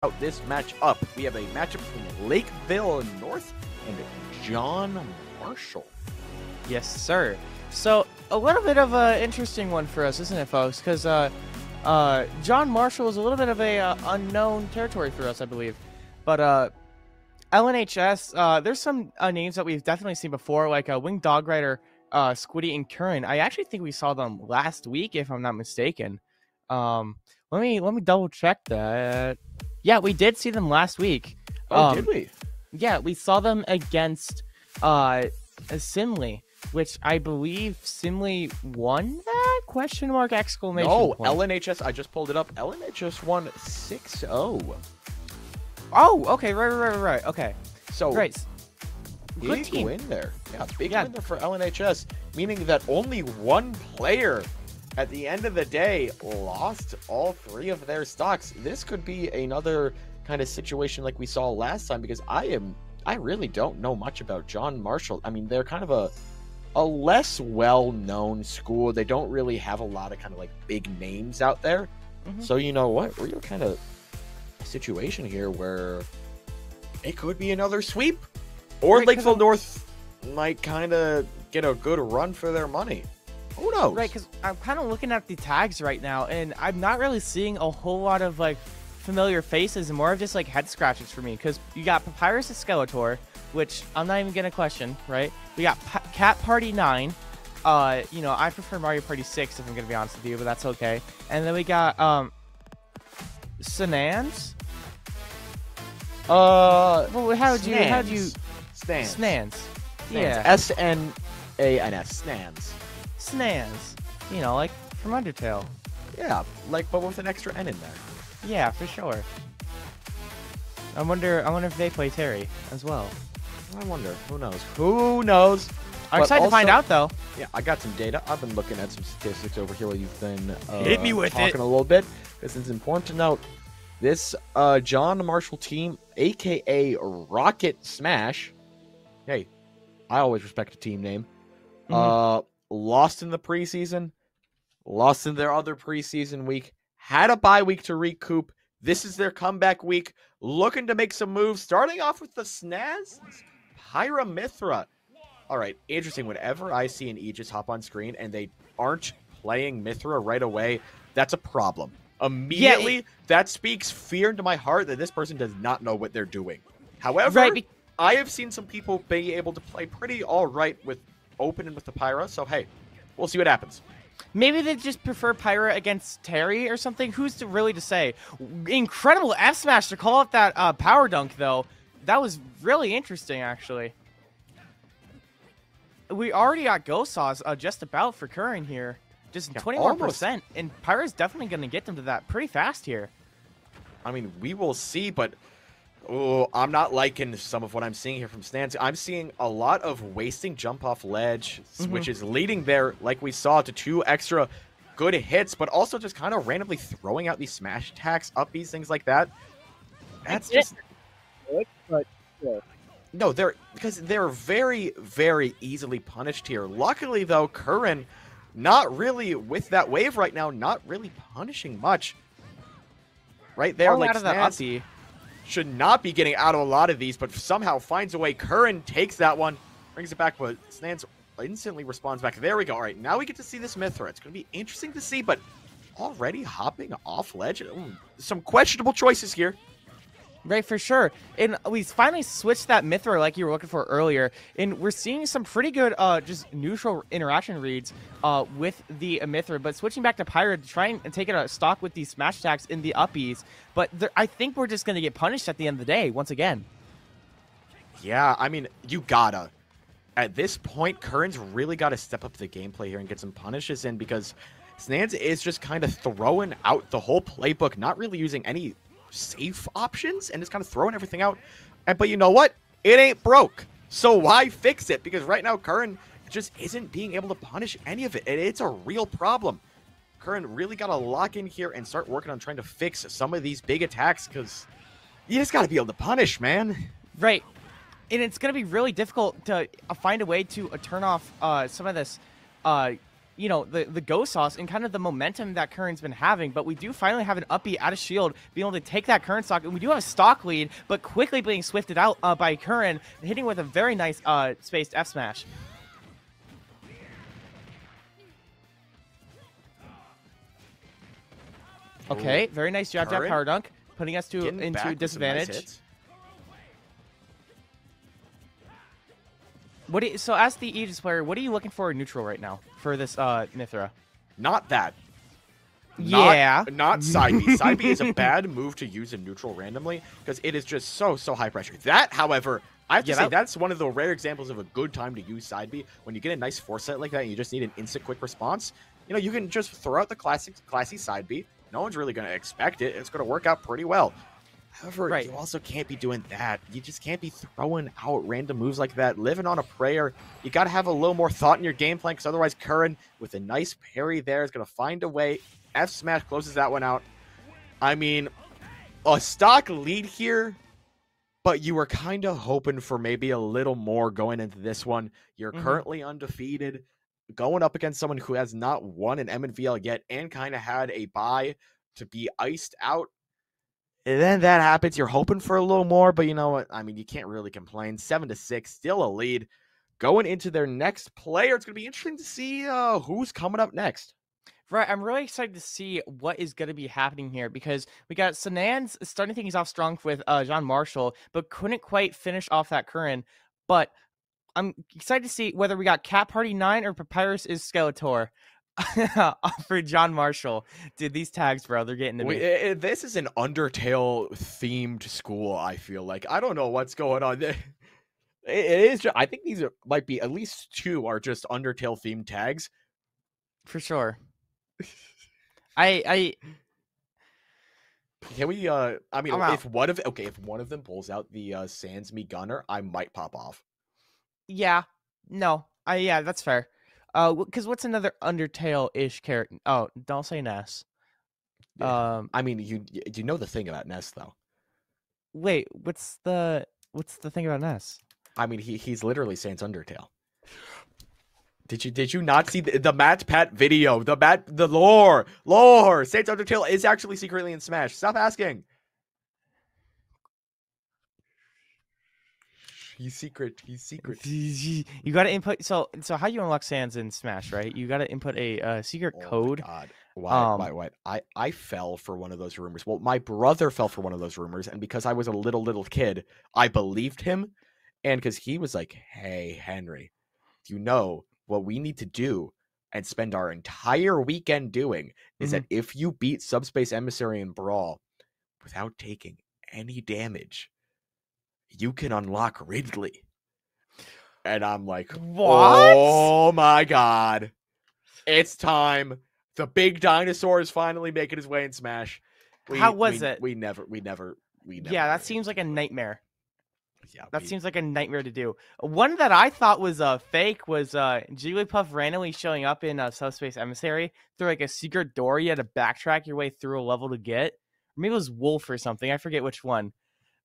out this match up. We have a matchup between Lakeville North and John Marshall. Yes, sir. So a little bit of an interesting one for us, isn't it, folks? Because John Marshall is a little bit of a unknown territory for us, I believe. But LNHS, there's some names that we've definitely seen before, like Winged Dog Rider, Squiddy, and Curran. I actually think we saw them last week, if I'm not mistaken. Let me double check that. Yeah, we did see them last week. Oh, did we? Yeah, we saw them against Simley, which I believe Simley won that? Question mark, exclamation No, point. LNHS, I just pulled it up. LNHS won 6-0. Oh, okay, right. Okay. So, Right. Good big team. win there. Yeah, big win there for LNHS, meaning that only one player at the end of the day lost all 3 of their stocks. This could be another kind of situation like we saw last time, because I really don't know much about John Marshall. I mean, they're kind of a less well-known school. They don't really have a lot of kind of like big names out there. So you know what? We're kind of a situation here where it could be another sweep, or Right, Lakeville North might kind of get a good run for their money. Who knows? Right, because I'm kind of looking at the tags right now, and I'm not really seeing a whole lot of like familiar faces, and more of just like head scratches for me. Because you got Papyrus and Skeletor, which I'm not even gonna question. Right? We got Cat Party 9. You know, I prefer Mario Party 6 if I'm gonna be honest with you, but that's okay. And then we got Snans. Well, how'd you Snans. Yeah, S-N-A-N-S. Snans. Snans. You know, like from Undertale. Yeah, like, but with an extra N in there. Yeah, for sure. I wonder if they play Terry as well. I wonder. Who knows? Who knows? I'm excited to find out, though. Yeah, I got some data. I've been looking at some statistics over here while you've been Hit me with talking a little bit, because it's important to note this John Marshall team, aka Rocket Smash. Hey, I always respect a team name. Lost in the preseason, lost in their other preseason week, had a bye week to recoup. This is their comeback week, looking to make some moves, starting off with the Snaz Pyramithra. All right, interesting. Whenever I see an Aegis hop on screen and they aren't playing Mithra right away, that's a problem. Immediately, that speaks fear into my heart that this person does not know what they're doing. However, I have seen some people be able to play pretty all right with Open and with the Pyra, so hey, we'll see what happens. Maybe they just prefer Pyra against Terry or something. Who's to really to say? Incredible F smash to call out that power dunk, though. That was really interesting, actually. We already got Ghost Saws just about for Curran here. Just 21%. And Pyra's definitely going to get them to that pretty fast here. I mean, we will see, but I'm not liking some of what I'm seeing here from Stans. I'm seeing a lot of wasting jump off ledge, which is leading there, like we saw, to 2 extra good hits, but also just kind of randomly throwing out these smash attacks, upbeats, things like that. That's just... But, yeah. No, because they're very, very easily punished here. Luckily, though, Curran, not really with that wave right now, not really punishing much. Right there, like Stans should not be getting out of a lot of these, but somehow finds a way. Curran takes that one, brings it back, but Stans instantly responds back. There we go. All right, now we get to see this Mithra. It's going to be interesting to see, but already hopping off ledge. Some questionable choices here. Right, for sure. And we finally switched that Mithra like you were looking for earlier. And we're seeing some pretty good just neutral interaction reads with the Mithra. But switching back to Pyra to try and take it a stock with these smash attacks in the uppies. But I think we're just going to get punished at the end of the day, once again. Yeah, I mean, you gotta. At this point, Curran's really got to step up the gameplay here and get some punishes in, because Snans is just kind of throwing out the whole playbook, not really using any safe options, and just kind of throwing everything out. But you know what? It ain't broke. So why fix it? Because right now, Curran just isn't being able to punish any of it. And it's a real problem. Curran really got to lock in here and start working on trying to fix some of these big attacks, because you just got to be able to punish, man. Right. And it's going to be really difficult to find a way to turn off some of this you know, the Ghost Sauce and kind of the momentum that Curran's been having, but we do finally have an upbeat out of shield, being able to take that Curran stock, and we do have a stock lead, but quickly being swifted out by Curran, hitting with a very nice spaced F smash. Okay, very nice jab power dunk, putting us into disadvantage. Nice So as the Aegis player, what are you looking for in neutral right now for this Mythra? Not that. Yeah. Not side B. Side B is a bad move to use in neutral randomly because it is just so high pressure. That, however, I have to say that's one of the rare examples of a good time to use side B. When you get a nice force set like that and you just need an instant quick response, you know, you can just throw out the classy side B. No one's really going to expect it. It's going to work out pretty well. However, you also can't be doing that. You just can't be throwing out random moves like that, living on a prayer. You got to have a little more thought in your game plan, because otherwise Curran, with a nice parry there, is going to find a way. F smash closes that one out. I mean, a stock lead here, but you were kind of hoping for maybe a little more going into this one. You're currently undefeated, going up against someone who has not won an MNVL yet and kind of had a bye to be iced out. And then that happens. You're hoping for a little more, but you know what? I mean, you can't really complain. 7-6, still a lead. Going into their next player, it's going to be interesting to see who's coming up next. Right, I'm really excited to see what is going to be happening here, because we got Sanans starting things off strong with John Marshall, but couldn't quite finish off that Curran. But I'm excited to see whether we got Cat Party 9 or Papyrus is Skeletor. For John Marshall. Dude, these tags, bro, they're getting to me. This is an Undertale themed school, I feel like. I don't know what's going on there. It is just, I think these might be, at least 2 are just Undertale themed tags. For sure. I Can we I mean, if one of them pulls out the Sans Me Gunner, I might pop off. Yeah. No. Yeah, that's fair. Because what's another Undertale-ish character? Oh, don't say Ness. Yeah. I mean, you know the thing about Ness, though. Wait, what's the thing about Ness? I mean, he's literally Sans Undertale. Did you not see the Matt Pat video? The lore. Sans Undertale is actually secretly in Smash. Stop asking. He's secret. You gotta input. So how you unlock Sans in Smash, right? You gotta input a secret code. God. Why? I fell for one of those rumors. Well, my brother fell for one of those rumors, and because I was a little kid, I believed him, and because he was like, "Hey, Henry, you know what we need to do and spend our entire weekend doing is that if you beat Subspace Emissary in Brawl without taking any damage, you can unlock Ridley." And I'm like, what? Oh my God. It's time. The big dinosaur is finally making his way in Smash. How was it? We never. Yeah, that seems like a nightmare. Yeah, that seems like a nightmare to do. One that I thought was fake was Jigglypuff randomly showing up in Subspace Emissary through like a secret door you had to backtrack your way through a level to get. Or maybe it was Wolf or something. I forget which one.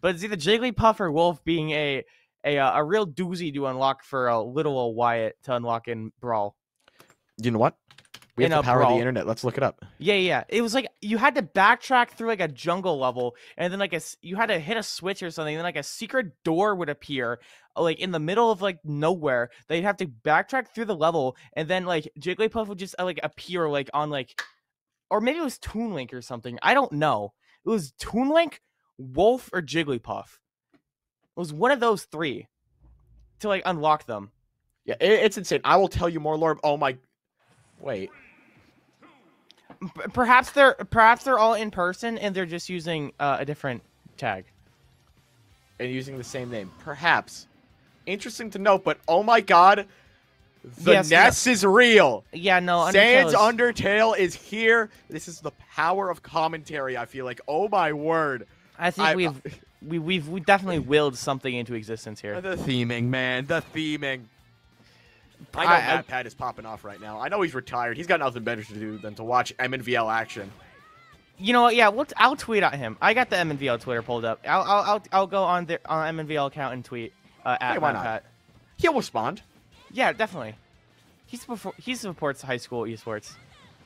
But it's either Jigglypuff or Wolf being a real doozy to unlock for a little old Wyatt to unlock in Brawl. You know what? We have the power of the internet. Let's look it up. Yeah. It was like you had to backtrack through like a jungle level, and then like you had to hit a switch or something, and then like a secret door would appear like in the middle of like nowhere. They'd have to backtrack through the level, and then like Jigglypuff would just like appear like on like, or maybe it was Toon Link or something. I don't know. It was Toon Link, Wolf, or Jigglypuff. It was one of those 3 to like unlock them. Yeah, it's insane. I will tell you more, Lord. Oh my, wait. Perhaps they're all in person and they're just using a different tag and using the same name. Perhaps. Interesting to note, but oh my God, the Ness is real. Yeah, no. Sans Undertale is here. This is the power of commentary. I feel like, oh my word. I think we've definitely willed something into existence here. The theming, man. The theming. I know Matt Pat is popping off right now. I know he's retired. He's got nothing better to do than to watch MNVL action. You know what? Yeah, I'll tweet at him. I got the MNVL Twitter pulled up. I'll go on the MNVL account and tweet at Matt Pat. He'll respond. Yeah, definitely. He supports high school esports.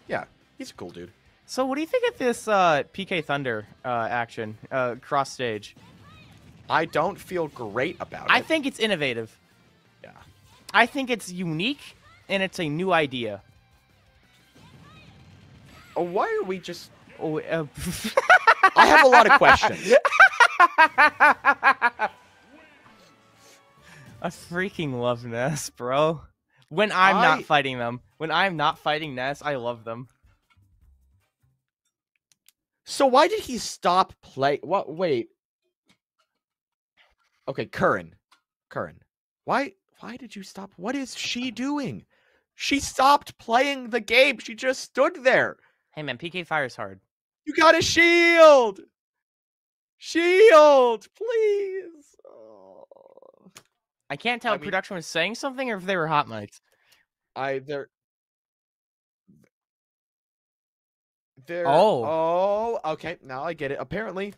Yeah, he's a cool dude. So what do you think of this PK Thunder action cross stage? I don't feel great about it. I think it's innovative. Yeah. I think it's unique, and it's a new idea. Why are we just... Oh, I have a lot of questions. I freaking love Ness, bro. When I'm not fighting them. When I'm not fighting Ness, I love them. So why did he stop play? What? Wait. Okay, Curran. Why did you stop? What is she doing? She stopped playing the game. She just stood there. Hey, man, PK fire's hard. You got a shield. Shield, please. Oh. I can't tell if production was saying something or if they were hot mics. Oh, okay. Now I get it. Apparently,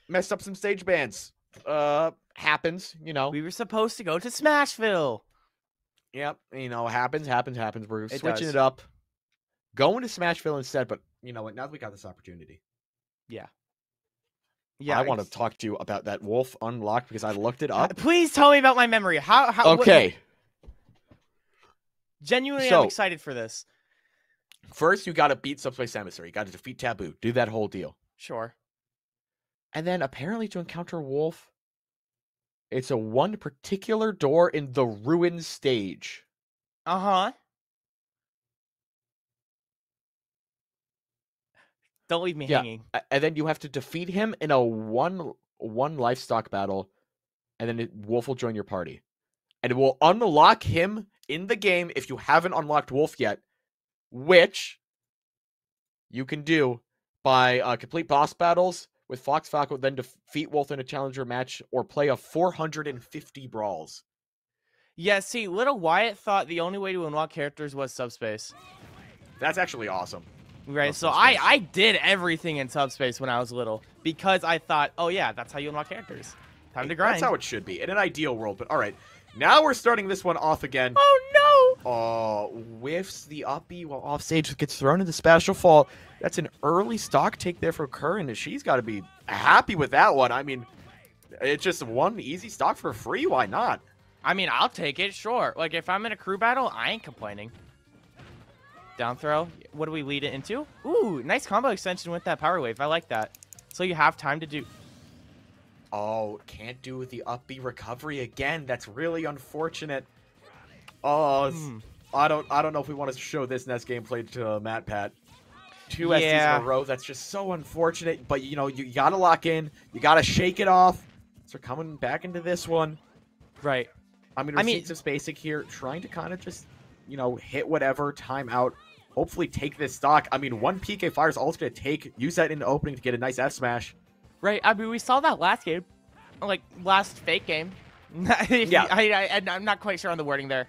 messed up some stage bans. Happens, you know. We were supposed to go to Smashville. Yep, you know, happens. We're switching does. it up. Going to Smashville instead, but you know what? Now that we got this opportunity. Yeah. I want to talk to you about that Wolf unlocked because I looked it up. Please tell me about my memory. How okay. Genuinely, I'm excited for this. First, you got to beat Subspace Emissary. You got to defeat Taboo. Do that whole deal. Sure. And then apparently to encounter Wolf, it's a one particular door in the ruined stage. Uh-huh. Don't leave me hanging. And then you have to defeat him in a one livestock battle, and then Wolf will join your party. And it will unlock him in the game if you haven't unlocked Wolf yet, which you can do by complete boss battles with Fox Falco, then defeat Wolf in a challenger match, or play a 450 brawls. Yeah, see, Little Wyatt thought the only way to unlock characters was Subspace. That's actually awesome. Right, so I did everything in Subspace when I was little because I thought, oh yeah, that's how you unlock characters. Time to grind. That's how it should be in an ideal world. But all right, now we're starting this one off again. Oh no! Whiffs the up B while off stage, gets thrown into Spatial Fall. That's an early stock take there for Curran, and she's got to be happy with that one. I mean, it's just one easy stock for free. Why not? I mean, I'll take it, sure. Like, if I'm in a crew battle, I ain't complaining. Down throw. What do we lead it into? Ooh, nice combo extension with that power wave. I like that. So you have time to do... Oh, can't do the up B recovery again. That's really unfortunate. Oh, I don't know if we want to show this Ness gameplay to Matt Pat. Two SDs in a row. That's just so unfortunate. But, you know, you got to lock in. You got to shake it off. So we're coming back into this one. Right. I mean, Receipts of Spacek here, trying to kind of just, you know, hit whatever, time out, hopefully take this stock. I mean, one PK Fire is all it's going to use that in the opening to get a nice F smash. Right, I mean, we saw that last game, like, last fake game. Yeah. I'm not quite sure on the wording there.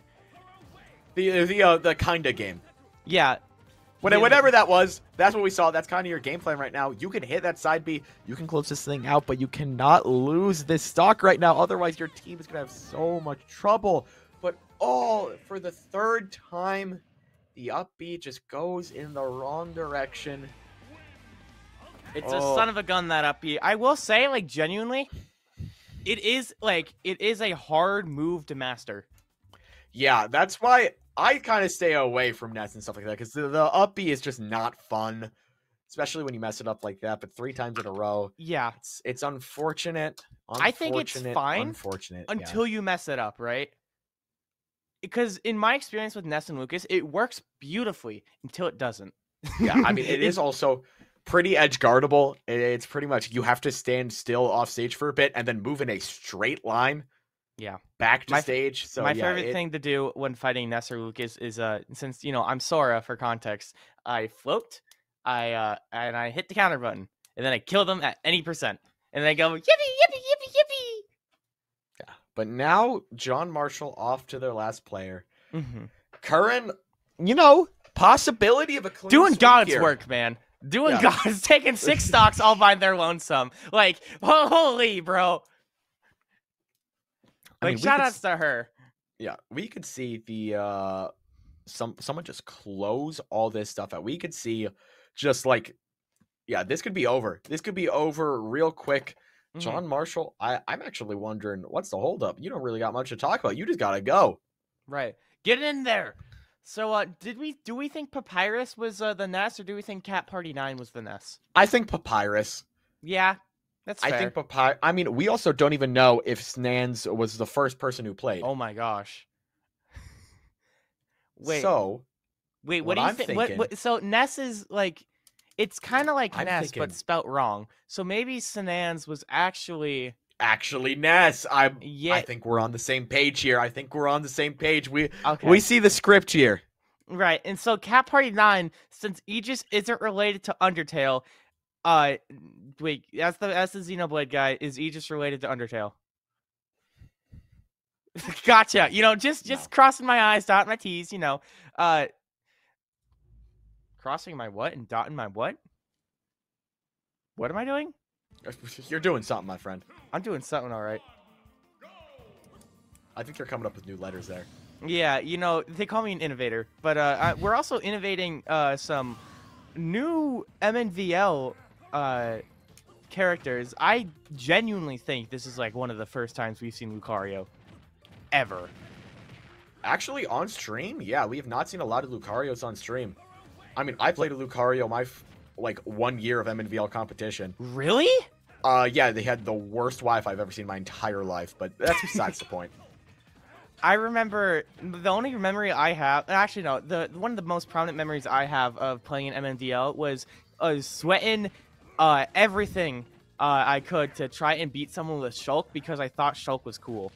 The kinda game. Yeah. Whatever that was, that's what we saw. That's kind of your game plan right now. You can hit that side B. You can close this thing out, but you cannot lose this stock right now. Otherwise, your team is going to have so much trouble. But for the third time, the up B just goes in the wrong direction. It's a son of a gun, that up B. I will say, like, genuinely, it is a hard move to master. Yeah, that's why I kind of stay away from Ness and stuff like that, because the up B is just not fun, especially when you mess it up like that. But 3 times in a row, yeah, it's unfortunate. I think it's fine until you mess it up, right? Because in my experience with Ness and Lucas, it works beautifully until it doesn't. Yeah, I mean, it is also pretty edge guardable. It's pretty much you have to stand still off stage for a bit and then move in a straight line. Yeah, back to stage. So my favorite thing to do when fighting Ness or Lucas is since I'm Sora for context, I float, and I hit the counter button, and then I kill them at any percent, and then I go yippee yippee yippee yippee. Yeah, but now John Marshall off to their last player. Mm-hmm. Curran, possibility of a clean doing God's here. Work, man. Doing God's, taking 6 stocks all by their lonesome. Like, holy bro. Like, shout outs to her. Yeah, we could see the someone just close all this stuff out. We could see just like, yeah, this could be over. This could be over real quick. John Marshall, I'm actually wondering what's the holdup. You don't really got much to talk about. You just gotta go. Right. Get in there. So, do we think Papyrus was the Ness, or do we think Cat Party 9 was the Ness? I think Papyrus. Yeah, that's fair. I think Papyrus. I mean, we also don't even know if Snans was the first person who played. Oh my gosh. Wait. Wait, what do you think? What, so Ness is like, it's kind of like Ness, but spelt wrong. So maybe Snans was actually Ness. I think we're on the same page here. We see the script here. Right. And so Cat Party 9, since Aegis isn't related to Undertale, wait, as the Xenoblade guy, is Aegis related to Undertale? Gotcha. Just crossing my I's, dotting my T's, crossing my what and dotting my what? What am I doing? You're doing something, my friend. I'm doing something all right. I think you're coming up with new letters there. Yeah, they call me an innovator, but we're also innovating some new MNVL characters. I genuinely think this is like one of the first times we've seen Lucario ever. Actually, on stream, yeah, we have not seen a lot of Lucarios on stream. I mean, I played a Lucario my 1 year of MNVL competition. Really? Yeah, they had the worst Wi-Fi I've ever seen in my entire life, but that's besides the point. I remember the only memory I have, actually no, one of the most prominent memories I have of playing in MNVL was sweating everything I could to try and beat someone with Shulk because I thought Shulk was cool.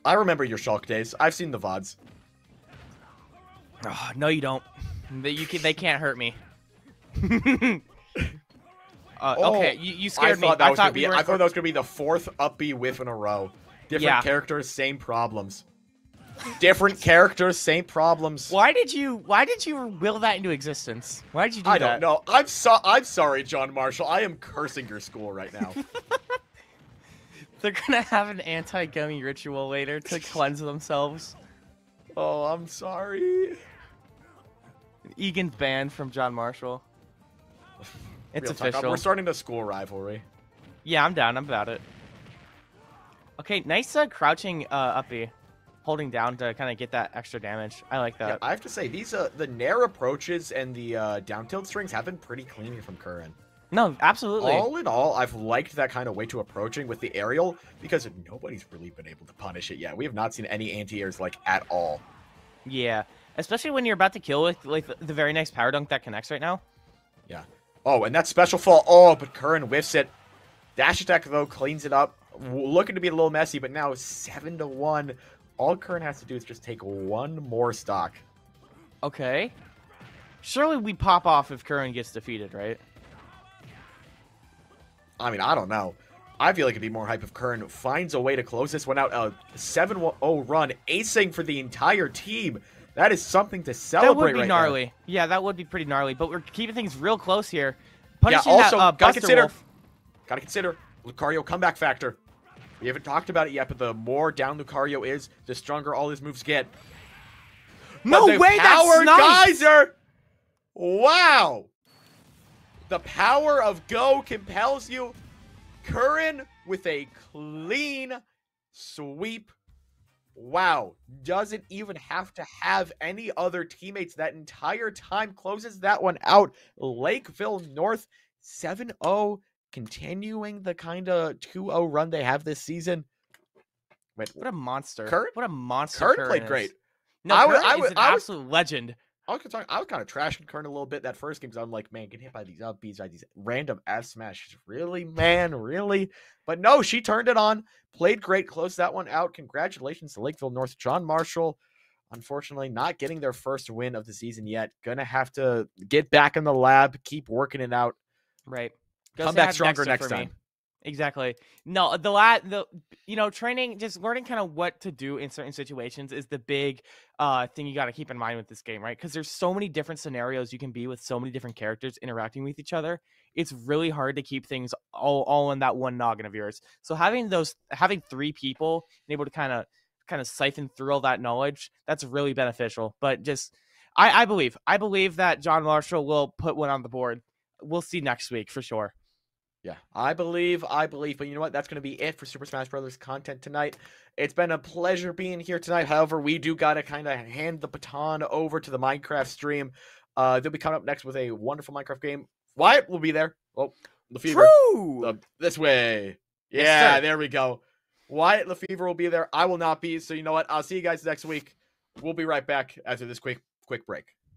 I remember your Shulk days. I've seen the VODs. Oh, no, you don't. They can't hurt me. Okay, you scared me. I thought that was gonna be the fourth up B whiff in a row. Different characters, same problems. Different characters, same problems. Why did you will that into existence? Why did you do that? I don't know. I'm sorry, John Marshall. I am cursing your school right now. They're gonna have an anti-gummy ritual later to cleanse themselves. Oh, I'm sorry. Egan's banned from John Marshall. It's official. We're starting a school rivalry. Yeah, I'm down. I'm about it. Okay, nice crouching up B, holding down to kind of get that extra damage. I like that. Yeah, I have to say, these the Nair approaches and the down tilt strings have been pretty clean here from Curran. No, absolutely. All in all, I've liked that kind of way to approaching with the aerial because nobody's really been able to punish it yet. We have not seen any anti-airs at all. Yeah, especially when you're about to kill with the very next power dunk that connects right now. Yeah. Oh, and that special fall. Oh, but Curran whiffs it. Dash attack though cleans it up. Looking to be a little messy, but now 7-1. All Curran has to do is just take one more stock. Okay. Surely we pop off if Curran gets defeated, right? I mean, I don't know. I feel like it'd be more hype if Curran finds a way to close this one out. A 7-0 run, acing for the entire team. That is something to celebrate. That would be gnarly. Now. Yeah, that would be pretty gnarly. But we're keeping things real close here. Punishing also, that, gotta consider Lucario comeback factor. We haven't talked about it yet, but the more down Lucario is, the stronger all his moves get. No way, that's nice! Geyser! Wow! The power of Go compels you. Curran with a clean sweep. Wow. Doesn't even have to have any other teammates that entire time. Closes that one out. Lakeville North 7-0. Continuing the kind of 2-0 run they have this season. Wait, what a monster. Curran? What a monster. Curran played great. No, Curran is an absolute legend. I was kind of trashing Curran a little bit that first game because I'm like, man, getting hit by these up Bs, by these random F smashes. Really, man? Really? But no, she turned it on. Played great. Closed that one out. Congratulations to Lakeville North. John Marshall, unfortunately, not getting their first win of the season yet. Gonna have to get back in the lab, keep working it out. Right. Come back stronger next time. Exactly. No, training, just learning kind of what to do in certain situations is the big thing you got to keep in mind with this game, right? Because there's so many different scenarios you can be with so many different characters interacting with each other. It's really hard to keep things all in that one noggin of yours. So having three people and able to kind of kind of siphon through all that knowledge, that's really beneficial. But just, I believe that John Marshall will put one on the board. We'll see next week for sure. Yeah, I believe, but you know what? That's going to be it for Super Smash Brothers content tonight. It's been a pleasure being here tonight. However, we do got to kind of hand the baton over to the Minecraft stream. They'll be coming up next with a wonderful Minecraft game. Wyatt will be there. Oh, Lefevre. True! This way. Yes, Yeah, sir. there we go. Wyatt Lefevre will be there. I will not be. So you know what? I'll see you guys next week. We'll be right back after this quick break.